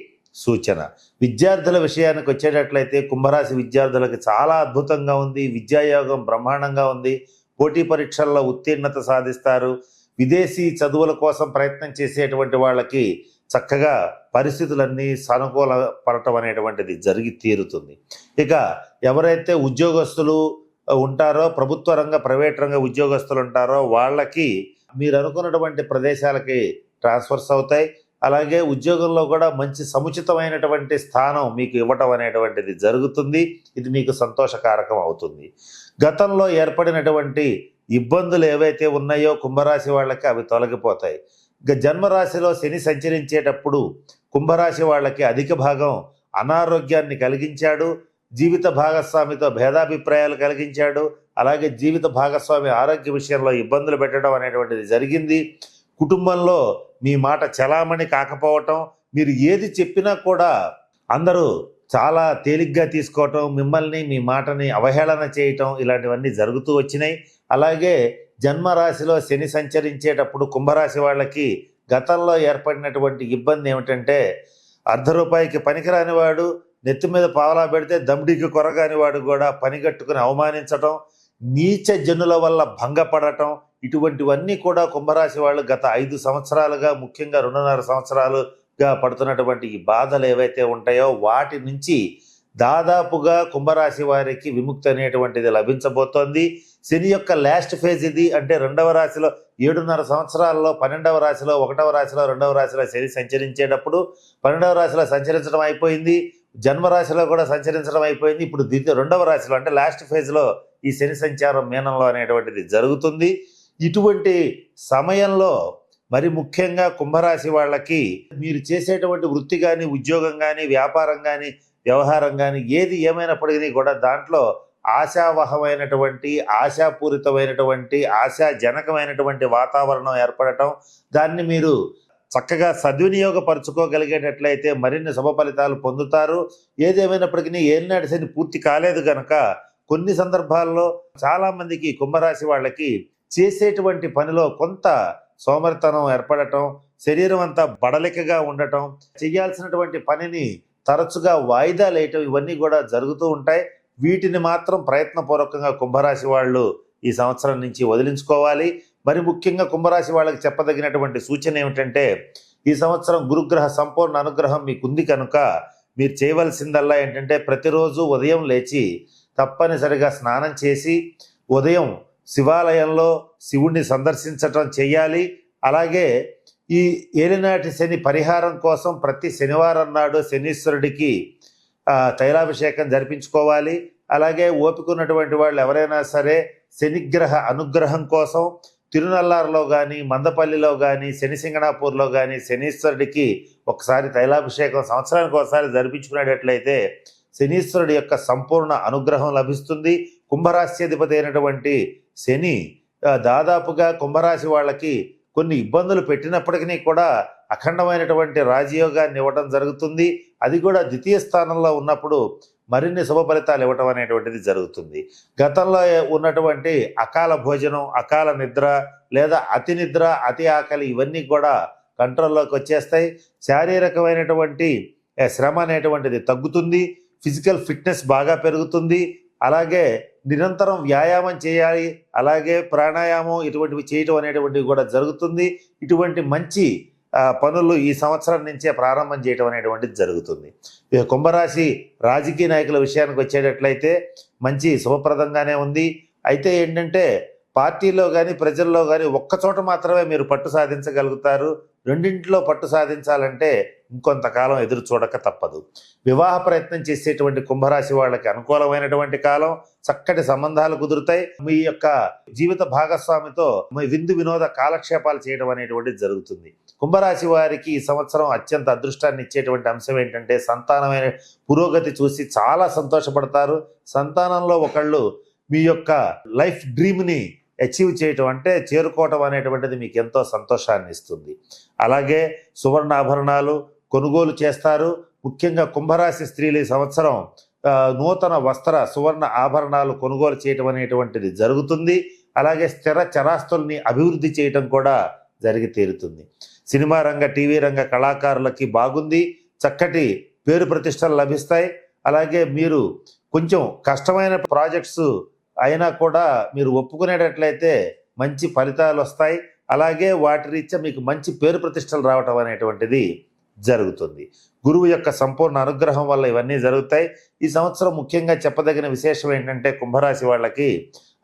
సూచన. విద్యార్థుల విషయానికి వచ్చేటట్లయితే కుంభరాశి విద్యార్థులకు చాలా అద్భుతంగా ఉంది. విద్యాయోగం బ్రహ్మాండంగా ఉంది. పోటీ పరీక్షల్లో ఉత్తీర్ణత సాధిస్తారు. విదేశీ చదువుల కోసం ప్రయత్నం చేసేటువంటి వాళ్ళకి చక్కగా పరిస్థితులన్నీ సానుకూల పడటం అనేటువంటిది జరిగి తీరుతుంది. ఇక ఎవరైతే ఉద్యోగస్తులు ఉంటారో, ప్రభుత్వ రంగ ప్రైవేట్ రంగ ఉద్యోగస్తులు ఉంటారో వాళ్ళకి మీరు అనుకున్నటువంటి ప్రదేశాలకి ట్రాన్స్ఫర్స్ అవుతాయి. అలాగే ఉద్యోగంలో కూడా మంచి సముచితమైనటువంటి స్థానం మీకు ఇవ్వటం అనేటువంటిది జరుగుతుంది. ఇది మీకు సంతోషకారకం అవుతుంది. గతంలో ఏర్పడినటువంటి ఇబ్బందులు ఏవైతే ఉన్నాయో కుంభరాశి వాళ్ళకి అవి తొలగిపోతాయి. జన్మరాశిలో శని సంచరించేటప్పుడు కుంభరాశి వాళ్ళకి అధిక భాగం అనారోగ్యాన్ని కలిగించాడు. జీవిత భాగస్వామితో భేదాభిప్రాయాలు కలిగించాడు. అలాగే జీవిత భాగస్వామి ఆరోగ్య విషయంలో ఇబ్బందులు పెట్టడం అనేటువంటిది జరిగింది. కుటుంబంలో మీ మాట చలామణి కాకపోవటం, మీరు ఏది చెప్పినా కూడా అందరూ చాలా తేలిగ్గా తీసుకోవటం, మిమ్మల్ని మీ మాటని అవహేళన చేయటం, ఇలాంటివన్నీ జరుగుతూ వచ్చినాయి. అలాగే జన్మరాశిలో శని సంచరించేటప్పుడు కుంభరాశి వాళ్ళకి గతంలో ఏర్పడినటువంటి ఇబ్బంది ఏమిటంటే ₹1 పనికిరాని వాడు నెత్తి మీద పావలా పెడితే దమ్డికి కొరగాని వాడు కూడా పనిగట్టుకుని అవమానించటం, నీచ జనుల వల్ల భంగపడటం, ఇటువంటివన్నీ కూడా కుంభరాశి వాళ్ళు గత 5 సంవత్సరాలుగా, ముఖ్యంగా 2.5 సంవత్సరాలుగా పడుతున్నటువంటి ఈ బాధలు ఏవైతే ఉంటాయో వాటి నుంచి దాదాపుగా కుంభరాశి వారికి విముక్తి అనేటువంటిది లభించబోతోంది. శని యొక్క లాస్ట్ ఫేజ్ ఇది. అంటే 2వ రాశిలో 7.5 సంవత్సరాల్లో 12వ రాశిలో, 1వ రాశిలో, 2వ రాశిలో శని సంచరించేటప్పుడు 12వ రాశిలో సంచరించడం అయిపోయింది, జన్మరాశిలో కూడా సంచరించడం అయిపోయింది. ఇప్పుడు 2వ రాశిలో అంటే లాస్ట్ ఫేజ్లో ఈ శని సంచారం మీనంలో అనేటువంటిది జరుగుతుంది. ఇటువంటి సమయంలో మరి ముఖ్యంగా కుంభరాశి వాళ్ళకి మీరు చేసేటువంటి వృత్తి కానీ, ఉద్యోగం కానీ, వ్యాపారం కానీ, వ్యవహారం కానీ ఏది ఏమైనప్పటికీ కూడా దాంట్లో ఆశావహమైనటువంటి, ఆశాపూరితమైనటువంటి, ఆశాజనకమైనటువంటి వాతావరణం ఏర్పడటం, దాన్ని మీరు చక్కగా సద్వినియోగపరచుకోగలిగేటట్లయితే మరిన్ని శుభ ఫలితాలు పొందుతారు. ఏదేమైనప్పటికీ ఏలినాటి శని పూర్తి కాలేదు కనుక కొన్ని సందర్భాల్లో చాలామందికి కుంభరాశి వాళ్ళకి చేసేటువంటి పనిలో కొంత సోమరితనం ఏర్పడటం, శరీరం అంతా బడలికగా ఉండటం, చేయాల్సినటువంటి పనిని తరచుగా వాయిదాలు వేయటం, ఇవన్నీ కూడా జరుగుతూ ఉంటాయి. వీటిని మాత్రం ప్రయత్నపూర్వకంగా కుంభరాశి వాళ్ళు ఈ సంవత్సరం నుంచి వదిలించుకోవాలి. మరి ముఖ్యంగా కుంభరాశి వాళ్ళకి చెప్పదగినటువంటి సూచన ఏమిటంటే, ఈ సంవత్సరం గురుగ్రహ సంపూర్ణ అనుగ్రహం మీకుంది కనుక మీరు చేయవలసిందల్లా ఏంటంటే ప్రతిరోజు ఉదయం లేచి తప్పనిసరిగా స్నానం చేసి ఉదయం శివాలయంలో శివుణ్ణి సందర్శించటం చేయాలి. అలాగే ఈ ఏలినాటి శని పరిహారం కోసం ప్రతి శనివారం నాడు శనీశ్వరుడికి తైలాభిషేకం జరిపించుకోవాలి. అలాగే ఓపిక ఉన్నటువంటి వాళ్ళు ఎవరైనా సరే శనిగ్రహ అనుగ్రహం కోసం తిరునల్లారులో కానీ, మందపల్లిలో కానీ, శనిసింగణాపూర్లో కానీ శనీశ్వరుడికి ఒకసారి తైలాభిషేకం సంవత్సరానికి ఒకసారి జరిపించుకునేటట్లయితే శనీశ్వరుడి యొక్క సంపూర్ణ అనుగ్రహం లభిస్తుంది. కుంభరాశ్యాధిపతి అయినటువంటి శని దాదాపుగా కుంభరాశి వాళ్ళకి కొన్ని ఇబ్బందులు పెట్టినప్పటికీ కూడా అఖండమైనటువంటి రాజయోగాన్ని ఇవ్వటం జరుగుతుంది. అది కూడా ద్వితీయ స్థానంలో ఉన్నప్పుడు మరిన్ని శుభ ఫలితాలు ఇవ్వటం అనేటువంటిది జరుగుతుంది. గతంలో ఉన్నటువంటి అకాల భోజనం, అకాల నిద్ర లేదా అతి నిద్ర, అతి ఆకలి ఇవన్నీ కూడా కంట్రోల్లోకి వచ్చేస్తాయి. శారీరకమైనటువంటి శ్రమ అనేటువంటిది తగ్గుతుంది. ఫిజికల్ ఫిట్నెస్ బాగా పెరుగుతుంది. అలాగే నిరంతరం వ్యాయామం చేయాలి, అలాగే ప్రాణాయామం ఇటువంటివి చేయటం అనేటువంటివి కూడా జరుగుతుంది. ఇటువంటి మంచి పనులు ఈ సంవత్సరం నుంచే ప్రారంభం చేయటం అనేటువంటిది జరుగుతుంది. కుంభరాశి రాజకీయ నాయకుల విషయానికి వచ్చేటట్లయితే మంచి శుభప్రదంగానే ఉంది. అయితే ఏంటంటే పార్టీలో కానీ ప్రజల్లో కానీ ఒక్కచోట మాత్రమే మీరు పట్టు సాధించగలుగుతారు. రెండింటిలో పట్టు సాధించాలంటే ఇంకొంతకాలం ఎదురు చూడక తప్పదు. వివాహ ప్రయత్నం చేసేటువంటి కుంభరాశి వాళ్ళకి అనుకూలమైనటువంటి కాలం, చక్కటి సంబంధాలు కుదురుతాయి. మీ యొక్క జీవిత భాగస్వామితో మీ విందు వినోద కాలక్షేపాలు చేయడం అనేటువంటిది జరుగుతుంది. కుంభరాశి వారికి ఈ సంవత్సరం అత్యంత అదృష్టాన్ని ఇచ్చేటువంటి అంశం ఏంటంటే సంతానమైన పురోగతి చూసి చాలా సంతోషపడతారు. సంతానంలో ఒకళ్ళు మీ యొక్క లైఫ్ డ్రీమ్ని అచీవ్ చేయటం అంటే చేరుకోవటం అనేటువంటిది మీకు ఎంతో సంతోషాన్ని ఇస్తుంది. అలాగే సువర్ణాభరణాలు కొనుగోలు చేస్తారు. ముఖ్యంగా కుంభరాశి స్త్రీలు ఈ సంవత్సరం నూతన వస్త్ర సువర్ణ ఆభరణాలు కొనుగోలు చేయటం అనేటువంటిది జరుగుతుంది. అలాగే స్థిర చరాస్తుల్ని అభివృద్ధి చేయటం కూడా జరిగి తీరుతుంది. సినిమా రంగ, టీవీ రంగ కళాకారులకి బాగుంది. చక్కటి పేరు ప్రతిష్టలు లభిస్తాయి. అలాగే మీరు కొంచెం కష్టమైన ప్రాజెక్ట్స్ అయినా కూడా మీరు ఒప్పుకునేటట్లయితే మంచి ఫలితాలు వస్తాయి. అలాగే వాటి రీత్యా మీకు మంచి పేరు ప్రతిష్టలు రావటం అనేటువంటిది జరుగుతుంది. గురువు యొక్క సంపూర్ణ అనుగ్రహం వల్ల ఇవన్నీ జరుగుతాయి. ఈ సంవత్సరం ముఖ్యంగా చెప్పదగిన విశేషం ఏంటంటే కుంభరాశి వాళ్ళకి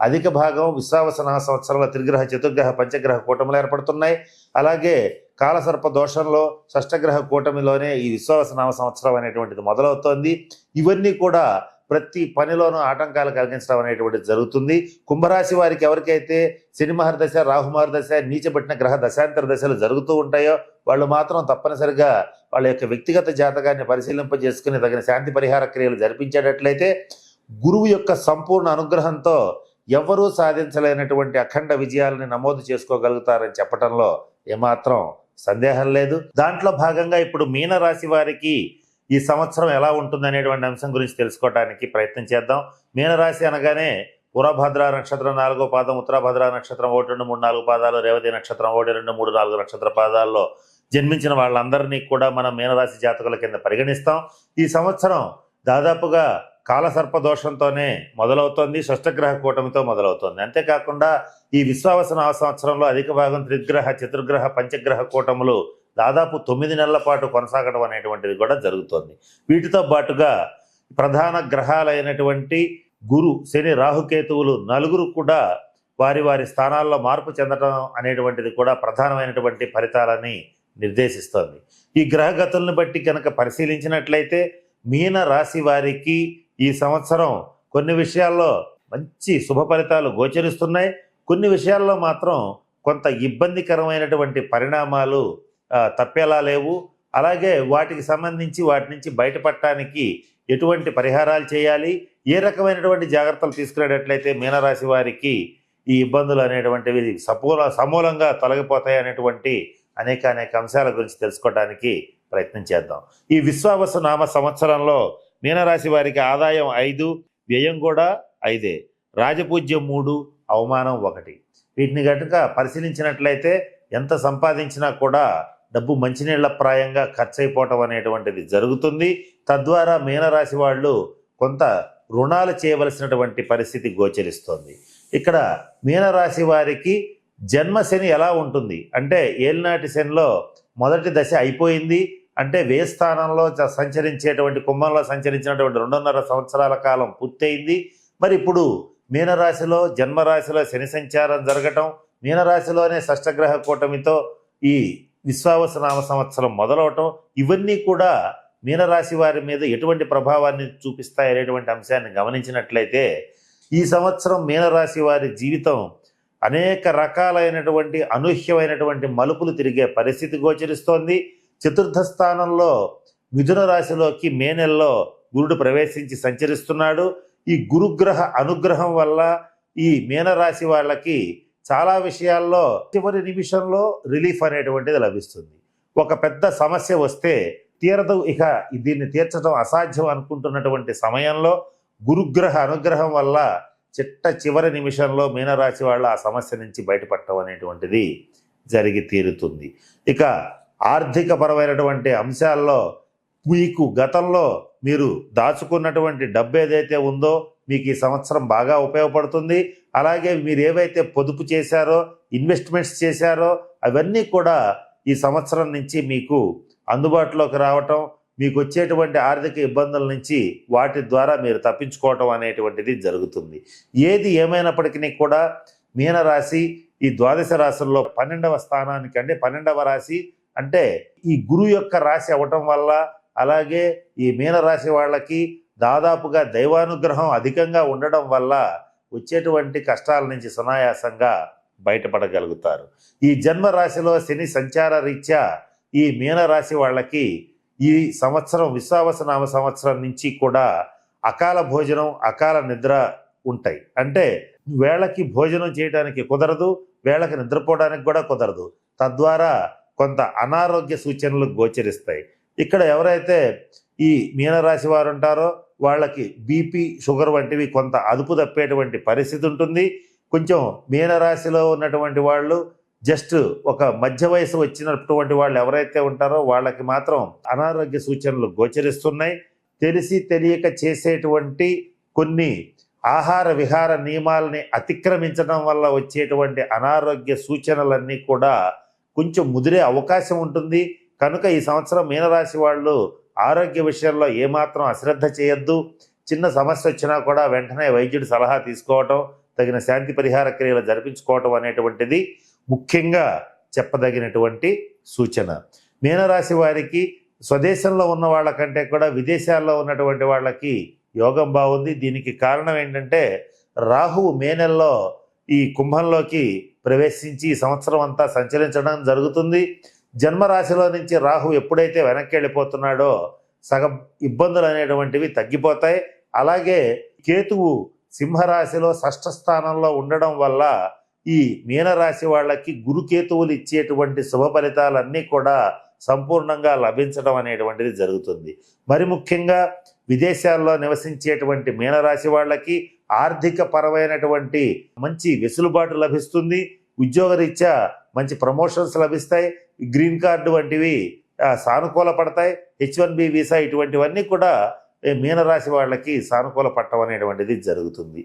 అధిక భాగం విశ్వావసనామ సంవత్సరంలో త్రిగ్రహ, చతుర్గ్రహ, పంచగ్రహ కూటములు ఏర్పడుతున్నాయి. అలాగే కాలసర్ప దోషంలో షష్టగ్రహ కూటమిలోనే ఈ విశ్వావసనామ సంవత్సరం అనేటువంటిది మొదలవుతోంది. ఇవన్నీ కూడా ప్రతి పనిలోనూ ఆటంకాలు కలిగించడం అనేటువంటిది జరుగుతుంది. కుంభరాశి వారికి ఎవరికైతే శని మహర్దశ, రాహు మహర్దశ, నీచబట్టిన గ్రహ దశాంతర దశలు జరుగుతూ ఉంటాయో వాళ్ళు మాత్రం తప్పనిసరిగా వాళ్ళ యొక్క వ్యక్తిగత జాతకాన్ని పరిశీలింపజేసుకుని తగిన శాంతి పరిహార క్రియలు జరిపించేటట్లయితే గురువు యొక్క సంపూర్ణ అనుగ్రహంతో ఎవరూ సాధించలేనటువంటి అఖండ విజయాలని నమోదు చేసుకోగలుగుతారని చెప్పడంలో ఏమాత్రం సందేహం లేదు. దాంట్లో భాగంగా ఇప్పుడు మీనరాశి వారికి ఈ సంవత్సరం ఎలా ఉంటుంది అనేటువంటి అంశం గురించి తెలుసుకోవడానికి ప్రయత్నం చేద్దాం. మీనరాశి అనగానే పురభద్ర నక్షత్రం 4వ పాదం, ఉత్తరభద్ర నక్షత్రం 1, 2, 3, 4 పాదాలు, రేవతి నక్షత్రం 1, 2, 3, 4 నక్షత్ర పాదాల్లో జన్మించిన వాళ్ళందరినీ కూడా మనం మీనరాశి జాతకుల కింద పరిగణిస్తాం. ఈ సంవత్సరం దాదాపుగా కాలసర్ప దోషంతోనే మొదలవుతోంది, షష్టగ్రహ కూటమితో మొదలవుతోంది. అంతేకాకుండా ఈ విశ్వావసు నవ సంవత్సరంలో అధిక భాగం త్రిగ్రహ, చతుర్గ్రహ, పంచగ్రహ కూటములు దాదాపు 9 నెలల పాటు కొనసాగడం అనేటువంటిది కూడా జరుగుతోంది. వీటితో పాటుగా ప్రధాన గ్రహాలైనటువంటి గురు, శని, రాహుకేతువులు నలుగురు కూడా వారి వారి స్థానాల్లో మార్పు చెందడం అనేటువంటిది కూడా ప్రధానమైనటువంటి ఫలితాలని నిర్దేశిస్తోంది. ఈ గ్రహగతులను బట్టి కనుక పరిశీలించినట్లయితే మీన రాశి వారికి ఈ సంవత్సరం కొన్ని విషయాల్లో మంచి శుభ ఫలితాలు గోచరిస్తున్నాయి. కొన్ని విషయాల్లో మాత్రం కొంత ఇబ్బందికరమైనటువంటి పరిణామాలు తప్పేలా లేవు. అలాగే వాటికి సంబంధించి వాటి నుంచి బయటపడటానికి ఎటువంటి పరిహారాలు చేయాలి, ఏ రకమైనటువంటి జాగ్రత్తలు తీసుకునేటట్లయితే మీనరాశి వారికి ఈ ఇబ్బందులు అనేటువంటివి సమూలంగా తొలగిపోతాయి అనేటువంటి అనేక అంశాల గురించి తెలుసుకోవడానికి ప్రయత్నం చేద్దాం. ఈ విశ్వావసు నామ సంవత్సరంలో మీనరాశి వారికి ఆదాయం 5, వ్యయం కూడా 5, రాజపూజ్యం 3, అవమానం 1. వీటిని కనుక పరిశీలించినట్లయితే ఎంత సంపాదించినా కూడా డబ్బు మంచినీళ్ల ప్రాయంగా ఖర్చు అయిపోవటం అనేటువంటిది జరుగుతుంది. తద్వారా మీనరాశి వాళ్ళు కొంత రుణాలు చేయవలసినటువంటి పరిస్థితి గోచరిస్తోంది. ఇక్కడ మీనరాశి వారికి జన్మ శని ఎలా ఉంటుంది అంటే, ఏలినాటి శనిలో మొదటి దశ అయిపోయింది. అంటే వ్యయ స్థానంలో సంచరించేటువంటి కుంభంలో సంచరించినటువంటి 2.5 సంవత్సరాల కాలం పూర్తయింది. మరి ఇప్పుడు మీనరాశిలో జన్మరాశిలో శని సంచారం జరగటం, మీనరాశిలోనే షష్టగ్రహ కూటమితో ఈ విశ్వావసు నామ సంవత్సరం మొదలవటం, ఇవన్నీ కూడా మీనరాశి వారి మీద ఎటువంటి ప్రభావాన్ని చూపిస్తాయి అనేటువంటి అంశాన్ని గమనించినట్లయితే ఈ సంవత్సరం మీనరాశి వారి జీవితం అనేక రకాలైనటువంటి అనూహ్యమైనటువంటి మలుపులు తిరిగే పరిస్థితి గోచరిస్తోంది. చతుర్థ స్థానంలో మిథున రాశిలోకి మే నెలలో గురుడు ప్రవేశించి సంచరిస్తున్నాడు. ఈ గురుగ్రహ అనుగ్రహం వల్ల ఈ మీనరాశి వాళ్ళకి చాలా విషయాల్లో చివరి నిమిషంలో రిలీఫ్ అనేటువంటిది లభిస్తుంది. ఒక పెద్ద సమస్య వస్తే తీరదు, ఇక దీన్ని తీర్చడం అసాధ్యం అనుకుంటున్నటువంటి సమయంలో గురుగ్రహ అనుగ్రహం వల్ల చివరి నిమిషంలో మీనరాశి వాళ్ళ ఆ సమస్య నుంచి బయటపడటం అనేటువంటిది జరిగి తీరుతుంది. ఇక ఆర్థిక పరమైనటువంటి అంశాల్లో మీకు గతంలో మీరు దాచుకున్నటువంటి డబ్బు ఏదైతే ఉందో మీకు ఈ సంవత్సరం బాగా ఉపయోగపడుతుంది. అలాగే మీరు ఏవైతే పొదుపు చేశారో, ఇన్వెస్ట్మెంట్స్ చేశారో అవన్నీ కూడా ఈ సంవత్సరం నుంచి మీకు అందుబాటులోకి రావటం, మీకు వచ్చేటువంటి ఆర్థిక ఇబ్బందుల నుంచి వాటి ద్వారా మీరు తప్పించుకోవటం అనేటువంటిది జరుగుతుంది. ఏది ఏమైనప్పటికీ కూడా మీనరాశి ఈ ద్వాదశ రాశుల్లో 12వ స్థానానికి, అంటే 12వ రాశి అంటే ఈ గురువు యొక్క రాశి అవటం వల్ల, అలాగే ఈ మీనరాశి వాళ్ళకి దాదాపుగా దైవానుగ్రహం అధికంగా ఉండడం వల్ల వచ్చేటువంటి కష్టాల నుంచి సునాయాసంగా బయటపడగలుగుతారు. ఈ జన్మరాశిలో శని సంచార రీత్యా ఈ మీనరాశి వాళ్ళకి ఈ సంవత్సరం విశ్వావసు నామ సంవత్సరం నుంచి కూడా అకాల భోజనం, అకాల నిద్ర ఉంటాయి. అంటే వేళకి భోజనం చేయడానికి కుదరదు, వేళకి నిద్రపోవడానికి కూడా కుదరదు. తద్వారా కొంత అనారోగ్య సూచనలు గోచరిస్తాయి. ఇక్కడ ఎవరైతే ఈ మీనరాశి వారు ఉంటారో వాళ్ళకి బీపీ, షుగర్ వంటివి కొంత అదుపు తప్పేటువంటి పరిస్థితి ఉంటుంది. కొంచెం మీనరాశిలో ఉన్నటువంటి వాళ్ళు జస్ట్ ఒక మధ్య వయసు వచ్చినటువంటి వాళ్ళు ఎవరైతే ఉంటారో వాళ్ళకి మాత్రం అనారోగ్య సూచనలు గోచరిస్తున్నాయి. తెలిసి తెలియక చేసేటువంటి కొన్ని ఆహార విహార నియమాలని అతిక్రమించడం వల్ల వచ్చేటువంటి అనారోగ్య సూచనలన్నీ కూడా కొంచెం ముదిరే అవకాశం ఉంటుంది. కనుక ఈ సంవత్సరం మీనరాశి వాళ్ళు ఆరోగ్య విషయంలో ఏమాత్రం అశ్రద్ధ చేయొద్దు. చిన్న సమస్య వచ్చినా కూడా వెంటనే వైద్యుడి సలహా తీసుకోవటం, తగిన శాంతి పరిహార క్రియలు జరిపించుకోవటం అనేటువంటిది ముఖ్యంగా చెప్పదగినటువంటి సూచన. మీనరాశి వారికి స్వదేశంలో ఉన్న వాళ్ళకంటే కూడా విదేశాల్లో ఉన్నటువంటి వాళ్ళకి యోగం బాగుంది. దీనికి కారణం ఏంటంటే రాహువు మే నెలలో ఈ కుంభంలోకి ప్రవేశించి ఈ సంవత్సరం అంతా సంచరించడం జరుగుతుంది. జన్మరాశిలో నుంచి రాహు ఎప్పుడైతే వెనక్కి వెళ్ళిపోతున్నాడో సగం ఇబ్బందులు అనేటువంటివి తగ్గిపోతాయి. అలాగే కేతువు సింహరాశిలో షష్ఠ స్థానంలో ఉండడం వల్ల ఈ మీనరాశి వాళ్ళకి గురుకేతువులు ఇచ్చేటువంటి శుభ ఫలితాలన్నీ కూడా సంపూర్ణంగా లభించడం అనేటువంటిది జరుగుతుంది. మరి ముఖ్యంగా విదేశాల్లో నివసించేటువంటి మీనరాశి వాళ్ళకి ఆర్థిక పరమైనటువంటి మంచి వెసులుబాటు లభిస్తుంది. ఉద్యోగరీత్యా మంచి ప్రమోషన్స్ లభిస్తాయి. గ్రీన్ కార్డు వంటివి సానుకూల పడతాయి. H1B వీసా ఇటువంటివన్నీ కూడా మీనరాశి వాళ్ళకి సానుకూల పట్టం అనేటువంటిది జరుగుతుంది.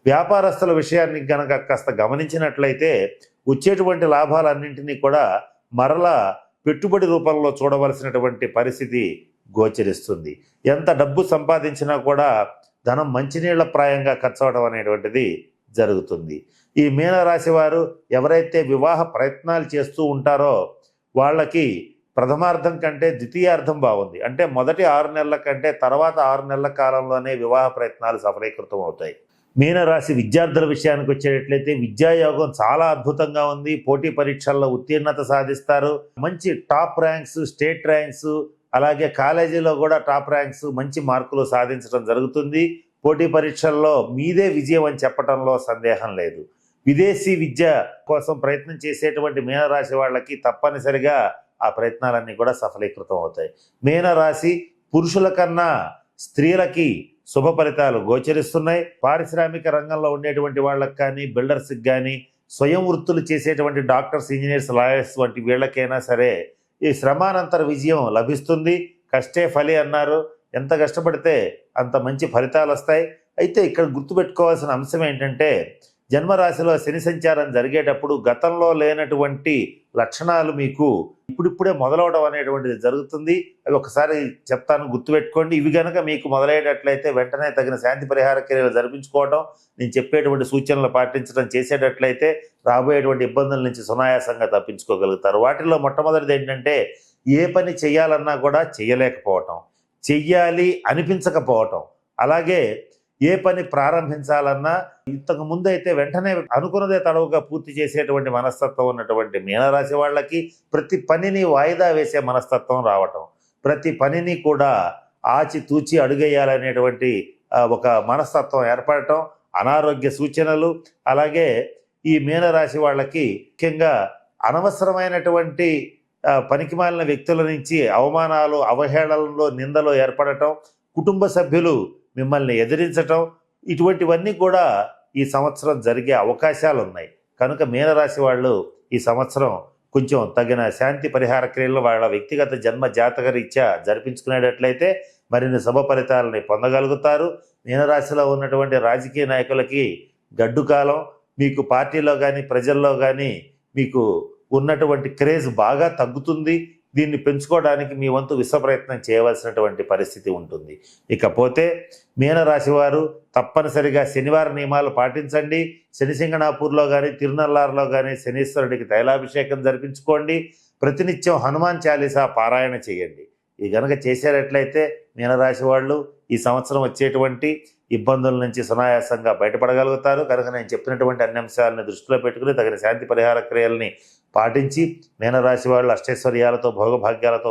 వ్యాపారస్తుల విషయాన్ని గనక కాస్త గమనించినట్లయితే వచ్చేటువంటి లాభాలన్నింటినీ కూడా మరలా పెట్టుబడి రూపంలో చూడవలసినటువంటి పరిస్థితి గోచరిస్తుంది. ఎంత డబ్బు సంపాదించినా కూడా ధనం మంచినీళ్ల ప్రాయంగా ఖర్చు అవడం అనేటువంటిది జరుగుతుంది. ఈ మీనరాశి వారు ఎవరైతే వివాహ ప్రయత్నాలు చేస్తూ ఉంటారో వాళ్ళకి ప్రథమార్థం కంటే ద్వితీయార్థం బాగుంది. అంటే మొదటి 6 నెలల కంటే తర్వాత 6 నెలల కాలంలోనే వివాహ ప్రయత్నాలు సఫలీకృతం అవుతాయి. మీనరాశి విద్యార్థుల విషయానికి వచ్చేటట్లయితే విద్యాయోగం చాలా అద్భుతంగా ఉంది. పోటీ పరీక్షల్లో ఉత్తీర్ణత సాధిస్తారు. మంచి టాప్ ర్యాంక్స్, స్టేట్ ర్యాంక్స్, అలాగే కాలేజీలో కూడా టాప్ ర్యాంక్స్, మంచి మార్కులు సాధించడం జరుగుతుంది. పోటీ పరీక్షల్లో మీదే విజయం అని చెప్పడంలో సందేహం లేదు. విదేశీ విద్య కోసం ప్రయత్నం చేసేటువంటి మీనరాశి వాళ్ళకి తప్పనిసరిగా ఆ ప్రయత్నాలన్నీ కూడా సఫలీకృతం అవుతాయి. మీనరాశి పురుషుల కన్నా స్త్రీలకి శుభ ఫలితాలు గోచరిస్తున్నాయి. పారిశ్రామిక రంగంలో ఉండేటువంటి వాళ్ళకి కానీ, బిల్డర్స్కి కానీ, స్వయం వృత్తులు చేసేటువంటి డాక్టర్స్, ఇంజనీర్స్, లాయర్స్ వంటి వీళ్ళకైనా సరే ఈ శ్రమానంతర విజయం లభిస్తుంది. కష్టే ఫలి అన్నారు. ఎంత కష్టపడితే అంత మంచి ఫలితాలు వస్తాయి. అయితే ఇక్కడ గుర్తుపెట్టుకోవాల్సిన అంశం ఏంటంటే జన్మరాశిలో శని సంచారం జరిగేటప్పుడు గతంలో లేనటువంటి లక్షణాలు మీకు ఇప్పుడిప్పుడే మొదలవడం అనేటువంటిది జరుగుతుంది. అవి ఒకసారి చెప్తాను, గుర్తుపెట్టుకోండి. ఇవి కనుక మీకు మొదలయ్యేటట్లయితే వెంటనే తగిన శాంతి పరిహార క్రియలు జరిపించుకోవడం, నేను చెప్పేటువంటి సూచనలు పాటించడం చేసేటట్లయితే రాబోయేటువంటి ఇబ్బందుల నుంచి సునాయాసంగా తప్పించుకోగలుగుతారు. వాటిల్లో మొట్టమొదటిది ఏంటంటే ఏ పని చేయాలన్నా కూడా చెయ్యలేకపోవటం, చెయ్యాలి అనిపించకపోవటం, అలాగే ఏ పని ప్రారంభించాలన్నా ఇంతకు ముందు అయితే వెంటనే అనుకున్నదే తడవుగా పూర్తి చేసేటువంటి మనస్తత్వం ఉన్నటువంటి మీనరాశి వాళ్ళకి ప్రతి పనిని వాయిదా వేసే మనస్తత్వం రావటం, ప్రతి పనిని కూడా ఆచితూచి అడుగేయాలనేటువంటి ఒక మనస్తత్వం ఏర్పడటం, అనారోగ్య సూచనలు, అలాగే ఈ మీనరాశి వాళ్ళకి ముఖ్యంగా అనవసరమైనటువంటి పనికిమాలిన వ్యక్తుల నుంచి అవమానాలు, అవహేళనలో, నిందలు ఏర్పడటం, కుటుంబ సభ్యులు మిమ్మల్ని ఎదిరించటం, ఇటువంటివన్నీ కూడా ఈ సంవత్సరం జరిగే అవకాశాలు ఉన్నాయి. కనుక మీనరాశి వాళ్ళు ఈ సంవత్సరం కొంచెం తగిన శాంతి పరిహార క్రియలు వాళ్ళ వ్యక్తిగత జన్మ జాతక రీత్యా జరిపించుకునేటట్లయితే మరిన్ని శుభ ఫలితాలని పొందగలుగుతారు. మీనరాశిలో ఉన్నటువంటి రాజకీయ నాయకులకి గడ్డు కాలం. మీకు పార్టీలో కానీ ప్రజల్లో కానీ మీకు ఉన్నటువంటి క్రేజ్ బాగా తగ్గుతుంది. దీన్ని పెంచుకోవడానికి మీ వంతు విశ్వప్రయత్నం చేయవలసినటువంటి పరిస్థితి ఉంటుంది. ఇకపోతే మీనరాశి వారు తప్పనిసరిగా శనివారం నియమాలు పాటించండి. శనిసింగణాపూర్లో కానీ, తిరునల్లారులో కానీ శనీశ్వరుడికి తైలాభిషేకం జరిపించుకోండి. ప్రతినిత్యం హనుమాన్ చాలీసా పారాయణ చేయండి. ఈ గనక చేసేటట్లయితే మీనరాశి వాళ్ళు ఈ సంవత్సరం వచ్చేటువంటి ఇబ్బందుల నుంచి సునాయాసంగా బయటపడగలుగుతారు. కనుక నేను చెప్పినటువంటి అన్ని అంశాలను దృష్టిలో పెట్టుకుని తగిన శాంతి పరిహార క్రియల్ని పాటించి మీనరాశి వాళ్ళు అష్టైశ్వర్యాలతో, భోగభాగ్యాలతో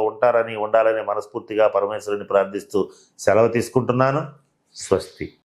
ఉండాలని మనస్ఫూర్తిగా పరమేశ్వరుని ప్రార్థిస్తూ సెలవు తీసుకుంటున్నాను. స్వస్తి.